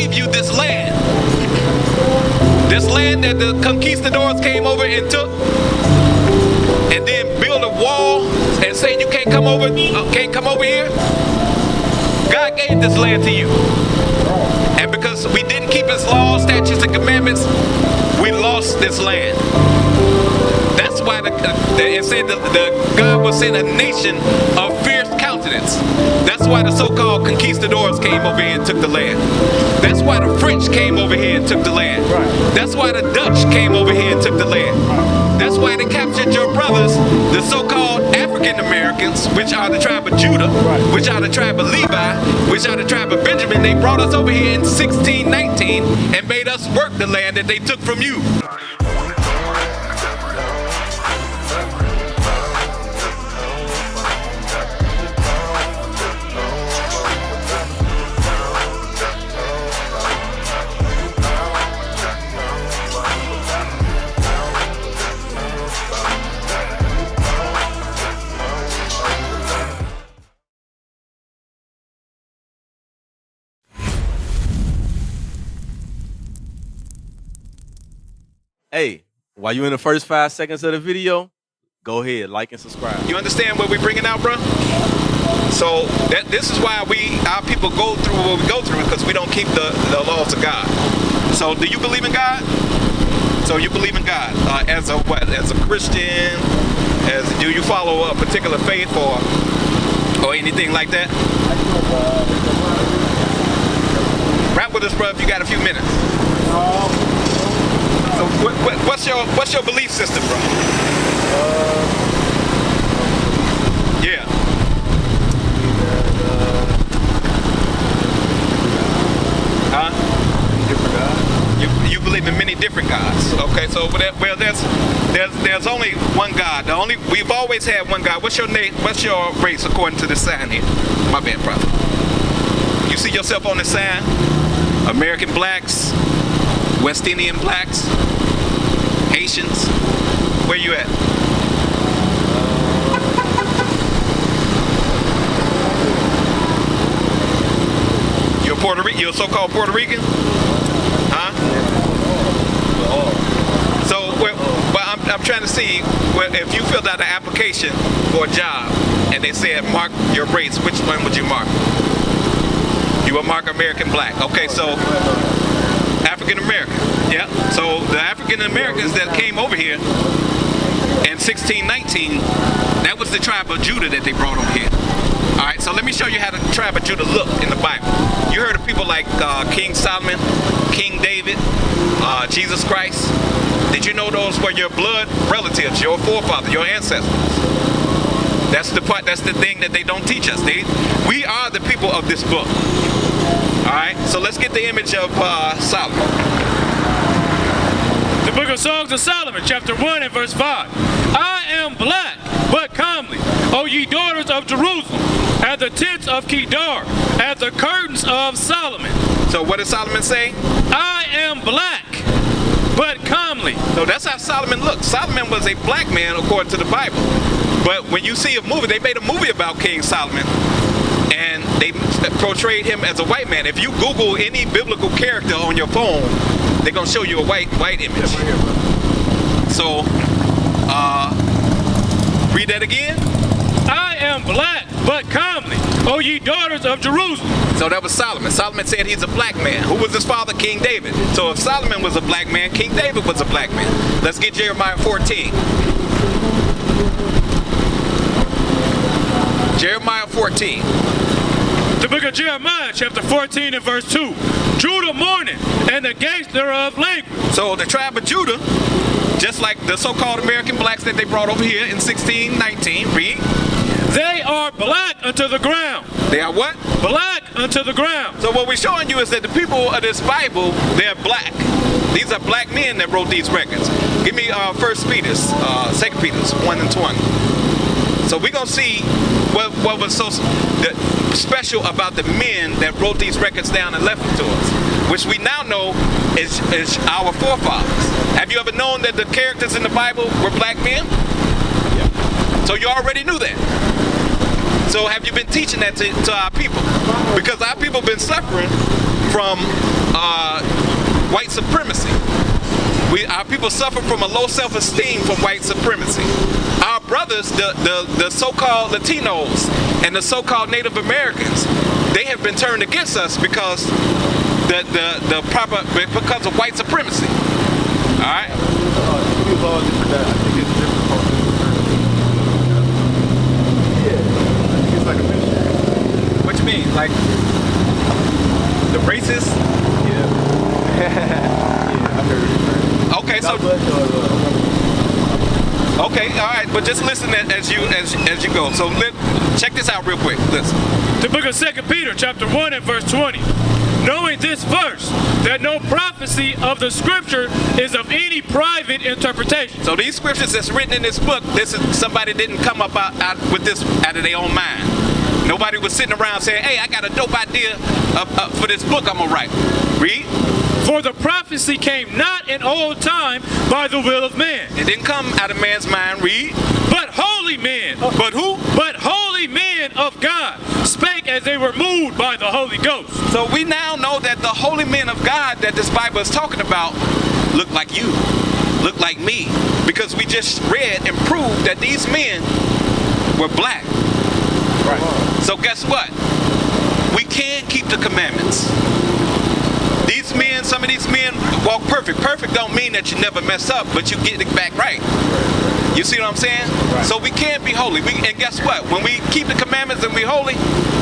gave you this land. This land that the conquistadors came over and took, and then build a wall and say you can't come over here. God gave this land to you. And because we didn't keep his laws, statutes, and commandments, we lost this land. That's why it said the God will send a nation of fierce countenance. That's why the so-called conquistadors came over here and took the land. That's why the French came over here and took the land. That's why the Dutch came over here and took the land. That's why they captured your brothers, the so-called African Americans, which are the tribe of Judah, which are the tribe of Levi, which are the tribe of Benjamin. They brought us over here in 1619 and made us work the land that they took from you. Hey, while you're in the first 5 seconds of the video, go ahead, like and subscribe. You understand what we're bringing out, bro? So this is why our people go through what we go through, because we don't keep the laws of God. So do you believe in God? So you believe in God as a what? As a Christian? Do you follow a particular faith or anything like that? Rap with us, bro, if you got a few minutes. So what's your belief system, bro? Yeah. Huh? Different gods. You believe in many different gods. Okay, so well, there's only one God. We've always had one God. What's your name? What's your race according to this sign here? My bad, brother. You see yourself on this sign? American blacks, West Indian blacks, Haitians. Where you at? You're a so-called Puerto Rican? Huh? So, I'm trying to see if you filled out an application for a job and they said mark your race, which one would you mark? You would mark American black. Okay, so African American. Yeah. So the African Americans that came over here in 1619, that was the tribe of Judah that they brought over here. All right, so let me show you how the tribe of Judah looked in the Bible. You heard of people like King Solomon, King David, Jesus Christ. Did you know those were your blood relatives, your forefathers, your ancestors? That's the part. That's the thing that they don't teach us. We are the people of this book. All right, so let's get the image of Solomon. The book of Songs of Solomon, chapter 1 and verse 5. I am black, but comely, O ye daughters of Jerusalem, at the tents of Kedar, at the curtains of Solomon. So what does Solomon say? I am black, but comely. So that's how Solomon looked. Solomon was a black man according to the Bible. But when you see a movie, they made a movie about King Solomon, and they portrayed him as a white man. If you Google any biblical character on your phone, they're gonna show you a white image. So, read that again. I am black, but comely, O ye daughters of Jerusalem. So that was Solomon. Solomon said he's a black man. Who was his father? King David. So if Solomon was a black man, King David was a black man. Let's get Jeremiah 14. Jeremiah 14. The book of Jeremiah, chapter 14 and verse 2. Judah mourning, and the gates thereof language. So the tribe of Judah, just like the so-called American blacks that they brought over here in 1619, read. They are black unto the ground. They are what? Black unto the ground. So what we're showing you is that the people of this Bible, they're black. These are black men that wrote these records. Give me 1 Peter's, 2 Peter's 1 and 20. So we're going to see what was so special about the men that wrote these records down and left them to us, which we now know is our forefathers. Have you ever known that the characters in the Bible were black men? Yeah. So you already knew that. So have you been teaching that to our people? Because our people have been suffering from white supremacy. Our people suffer from a low self-esteem from white supremacy. Our brothers, the so-called Latinos and the so-called Native Americans, they have been turned against us because because of white supremacy. All right. What you mean? Like the racist? Yeah. I heard it. Okay, so. Okay, all right, but just listen as you go. So check this out real quick. Listen. The book of 2 Peter, chapter 1 and verse 20. Knowing this first, that no prophecy of the scripture is of any private interpretation. So these scriptures that's written in this book, this is somebody didn't come up out with this out of their own mind. Nobody was sitting around saying, hey, I got a dope idea for this book I'm gonna write. Read. For the prophecy came not in old time by the will of man. It didn't come out of man's mind. Read. But holy men. But who? But holy men of God spake as they were moved by the Holy Ghost. So we now know that the holy men of God that this Bible is talking about look like you, look like me, because we just read and proved that these men were black. Right. So guess what? We can keep the commandments. These men, some of these men walk perfect. Perfect don't mean that you never mess up, but you get it back right. You see what I'm saying? Right. So we can be holy. And guess what? When we keep the commandments and we're holy,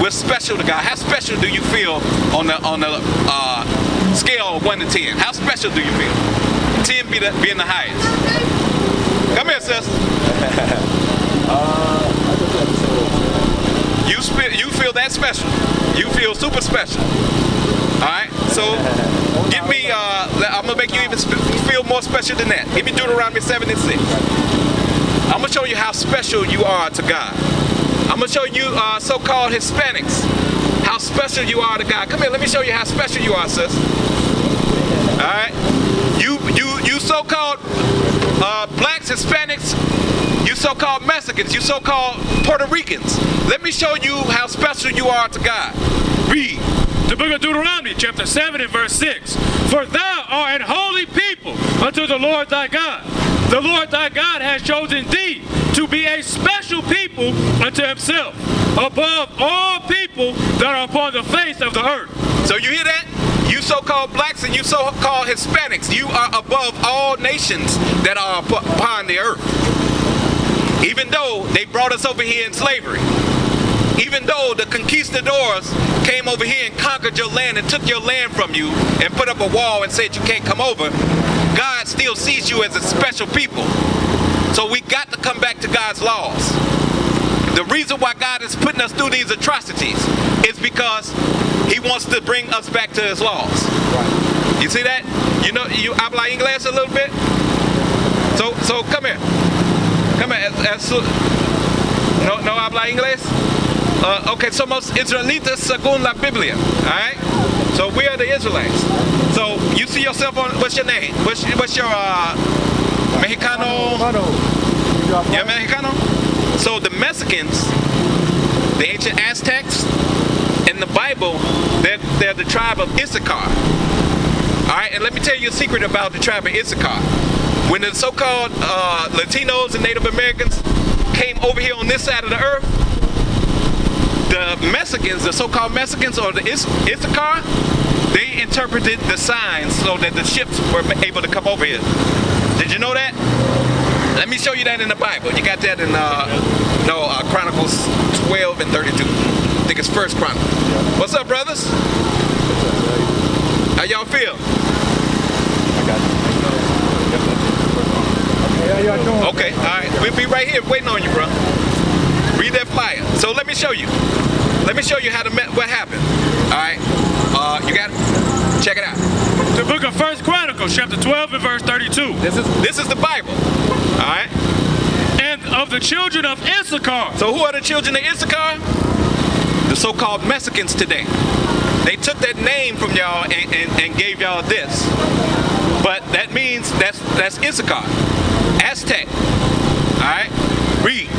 we're special to God. How special do you feel on the scale of 1 to 10? How special do you feel? 10 being the highest. Come here, sis. You feel that special. You feel super special. All right, so give me, I'm going to make you even feel more special than that. Give me Deuteronomy 7 and 6. I'm going to show you how special you are to God. I'm going to show you so-called Hispanics, how special you are to God. Come here, let me show you how special you are, sis. All right, you so-called blacks, Hispanics, you so-called Mexicans, you so-called Puerto Ricans. Let me show you how special you are to God. Read. The book of Deuteronomy, chapter 7 and verse 6. For thou art an holy people unto the Lord thy God. The Lord thy God has chosen thee to be a special people unto himself, above all people that are upon the face of the earth. So you hear that? You so-called blacks and you so-called Hispanics, you are above all nations that are upon the earth. Even though they brought us over here in slavery. Even though the conquistadors came over here and conquered your land and took your land from you and put up a wall and said you can't come over, God still sees you as a special people. So we got to come back to God's laws. The reason why God is putting us through these atrocities is because he wants to bring us back to his laws. You see that? You know, you habla inglés a little bit? So come here. Come here. No habla inglés? Okay, somos Israelitas según la Biblia, all right? So we are the Israelites. So you see yourself on, what's your name? What's your Mexicano? Yeah, Mexicano? So the Mexicans, the ancient Aztecs, in the Bible, they're the tribe of Issachar. All right, and let me tell you a secret about the tribe of Issachar. When the so-called Latinos and Native Americans came over here on this side of the earth, the Mexicans, the so-called Mexicans or the Issachar, they interpreted the signs so that the ships were able to come over here. Did you know that? Let me show you that in the Bible. You got that in Chronicles 12 and 32. I think it's First Chronicles. What's up, brothers? How y'all feel? Okay, all right. We'll be right here waiting on you, bro. Read that flyer. So let me show you. Let me show you what happened. All right. You got it? Check it out. The book of 1 Chronicles, chapter 12 and verse 32. This is the Bible. All right. And of the children of Issachar. So who are the children of Issachar? The so-called Mexicans today. They took that name from y'all and gave y'all this. But that means that's Issachar. Aztec. All right. Read.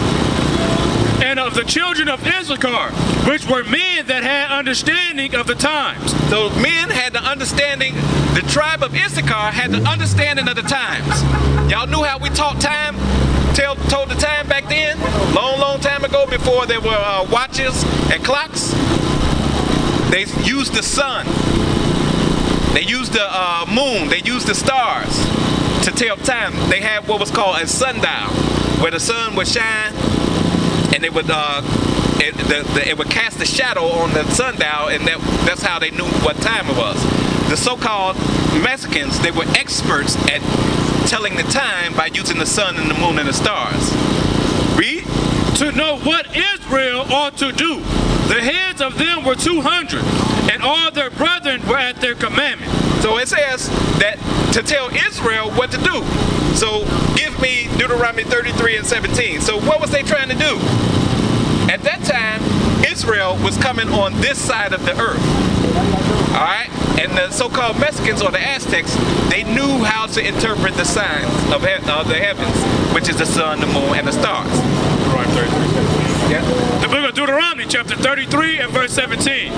And of the children of Issachar, which were men that had understanding of the times. So men had the understanding, the tribe of Issachar had the understanding of the times. Y'all knew how we taught time, told the time back then? Long time ago, before there were watches and clocks. They used the sun. They used the moon. They used the stars to tell time. They had what was called a sundial, where the sun would shine, and it would cast a shadow on the sundial, and that's how they knew what time it was. The so-called Mexicans, they were experts at telling the time by using the sun and the moon and the stars. Read. To know what Israel ought to do. The heads of them were 200, and all their brethren were at their commandment. So it says that to tell Israel what to do. So give me Deuteronomy 33 and 17. So what was they trying to do? At that time, Israel was coming on this side of the earth. All right? And the so-called Mexicans or the Aztecs, they knew how to interpret the signs of the heavens, which is the sun, the moon, and the stars. Yeah. The book of Deuteronomy, chapter 33 and verse 17.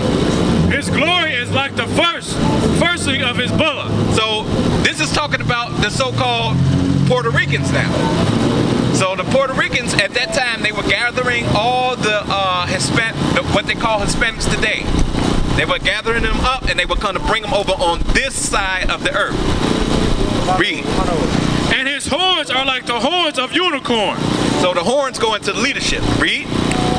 His glory is like the firstling of his bullock. So this is talking about the so-called Puerto Ricans now. So the Puerto Ricans at that time, they were gathering all the what they call Hispanics today. They were gathering them up, and they were going to bring them over on this side of the earth. Read. And his horns are like the horns of unicorn. So the horns go into leadership. Read.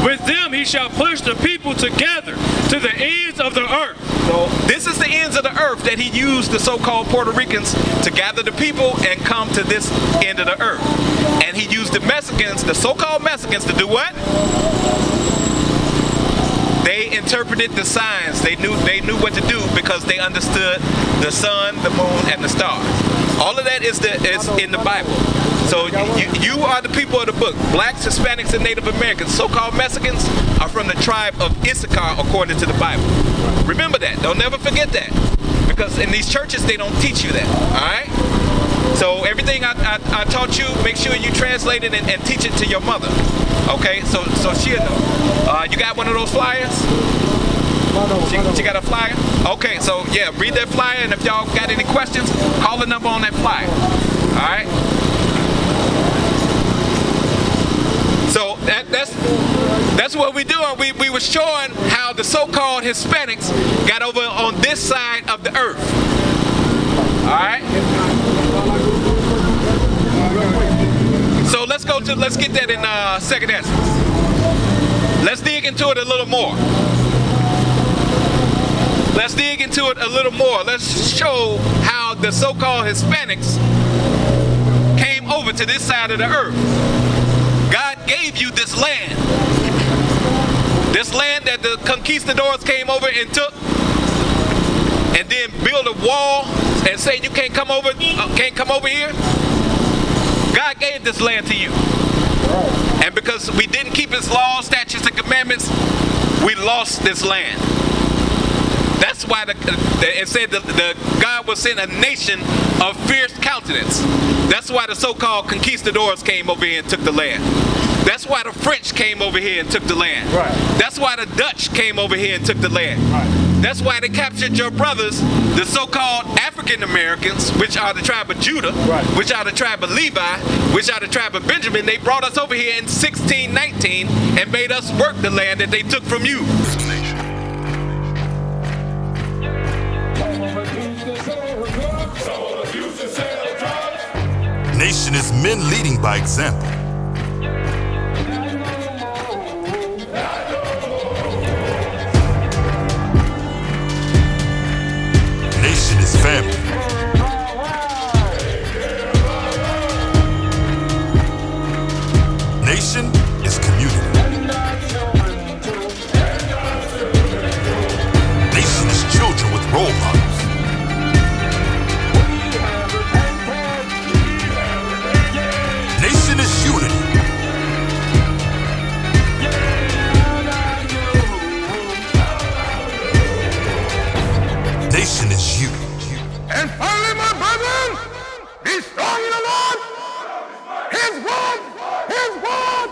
With them he shall push the people together to the ends of the earth. So this is the ends of the earth that he used the so-called Puerto Ricans to gather the people and come to this end of the earth. And he used the Mexicans, the so-called Mexicans, to do what? They interpreted the signs. They knew what to do because they understood the sun, the moon, and the stars. All of that is in the Bible. So you are the people of the book. Blacks, Hispanics, and Native Americans, so-called Mexicans, are from the tribe of Issachar according to the Bible. Remember that. Don't never forget that. Because in these churches, they don't teach you that. All right? So everything I taught you, make sure you translate it and teach it to your mother. Okay? So she'll know. You got one of those flyers? She got a flyer? Okay, so yeah, read that flyer, and if y'all got any questions, call the number on that flyer. All right? So that's what we do. We were showing how the so-called Hispanics got over on this side of the earth. All right? So let's get that in second Esdras. Let's dig into it a little more. Let's dig into it a little more. Let's show how the so-called Hispanics came over to this side of the earth. God gave you this land. This land that the conquistadors came over and took, and then build a wall and say you can't come over here. God gave this land to you. And because we didn't keep his laws, statutes, and commandments, we lost this land. That's why it said the God will send a nation of fierce countenance. That's why the so-called conquistadors came over here and took the land. That's why the French came over here and took the land. Right. That's why the Dutch came over here and took the land. Right. That's why they captured your brothers, the so-called African Americans, which are the tribe of Judah, right, which are the tribe of Levi, which are the tribe of Benjamin. They brought us over here in 1619 and made us work the land that they took from you. Nation is men leading by example. Nation is family. Nation is community. Nation is children with role models. Nation is unity. Nation is you. And finally, my brethren, be strong in the Lord. His word